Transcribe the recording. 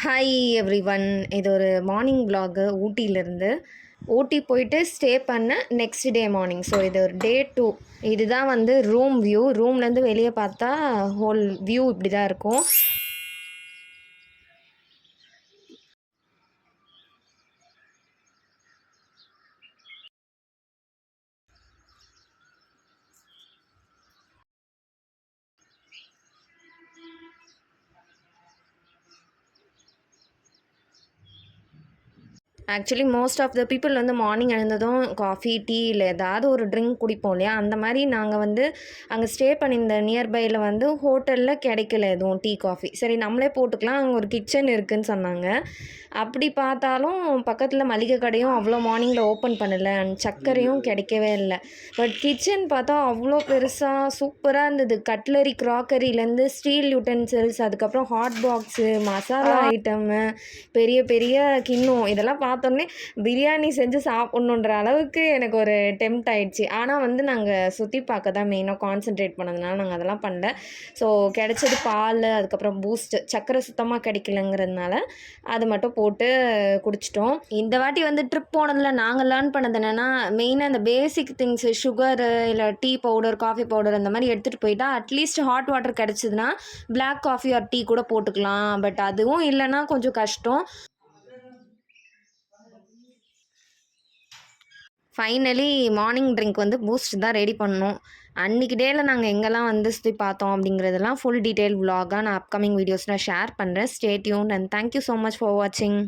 Hi everyone. இது ஒரு morning vlog ஊட்டியிலேருந்து. ஊட்டி போயிட்டு ஸ்டே பண்ண நெக்ஸ்ட் டே மார்னிங். ஸோ இது ஒரு டே 2. இதுதான் வந்து ரூம் வியூ. ரூம்லேருந்து வெளியே பார்த்தா ஹோல் வியூ இப்படி தான் இருக்கும். Actually most of the people வந்து மார்னிங் எழுந்ததும் காஃபி, டீ இல்லை ஏதாவது ஒரு ட்ரிங்க் குடிப்போம் இல்லையா? அந்த மாதிரி நாங்கள் வந்து அங்கே ஸ்டே பண்ணியிருந்த நியர்பையில் வந்து ஹோட்டலில் கிடைக்கல எதுவும் டீ, காஃபி. சரி நம்மளே போட்டுக்கலாம், அங்கே ஒரு கிச்சன் இருக்குதுன்னு சொன்னாங்க. அப்படி பார்த்தாலும் பக்கத்தில் மளிகை கடையும் அவ்வளோ மார்னிங்கில் ஓப்பன் பண்ணலை, அண்ட் சர்க்கரையும் கிடைக்கவே இல்லை. பட் கிச்சன் பார்த்தா அவ்வளோ பெருசாக சூப்பராக இருந்தது. கட்லரி, க்ராக்கரிலேருந்து ஸ்டீல் யூட்டென்சில்ஸ், அதுக்கப்புறம் ஹாட் பாக்ஸு, மசாலா ஐட்டமு, பெரிய பெரிய கிண்ணம், இதெல்லாம் பார்த்தோன்னே பிரியாணி செஞ்சு சாப்பிட்ணுன்ற அளவுக்கு எனக்கு ஒரு டெம்ப்ட் ஆயிடுச்சு. ஆனால் வந்து நாங்கள் சுற்றி பார்க்க தான் மெயினாக கான்சென்ட்ரேட் பண்ணதுனால நாங்கள் அதெல்லாம் பண்ணல. ஸோ கிடைச்சது பால், அதுக்கப்புறம் பூஸ்ட்டு. சர்க்கரை சுத்தமாக கிடைக்கலங்கிறதுனால அது மட்டும் போட்டு குடிச்சிட்டோம். இந்த வாட்டி வந்து ட்ரிப் போனதில் நாங்கள் லேர்ன் பண்ணது என்னென்னா, மெயினாக இந்த பேசிக் திங்ஸு, சுகரு இல்லை டீ பவுடர், காஃபி பவுடர் அந்த மாதிரி எடுத்துகிட்டு போயிட்டா அட்லீஸ்ட் ஹாட் வாட்டர் கிடச்சிதுன்னா பிளாக் காஃபி ஆர் டீ கூட போட்டுக்கலாம். பட் அதுவும் இல்லைன்னா கொஞ்சம் கஷ்டம். ஃபைனலி மார்னிங் ட்ரிங்க் வந்து பூஸ்ட் தான் ரெடி பண்ணோம். அன்றைக்கி டேயில் நாங்கள் எங்கெல்லாம் வந்து சுற்றி பார்த்தோம் அப்படிங்கிறதெல்லாம் ஃபுல் டீட்டெயில் விலாகாக நான் அப்கமிங் வீடியோஸில் ஷேர் பண்ணுறேன். Stay tuned and thank you so much for வாட்சிங்.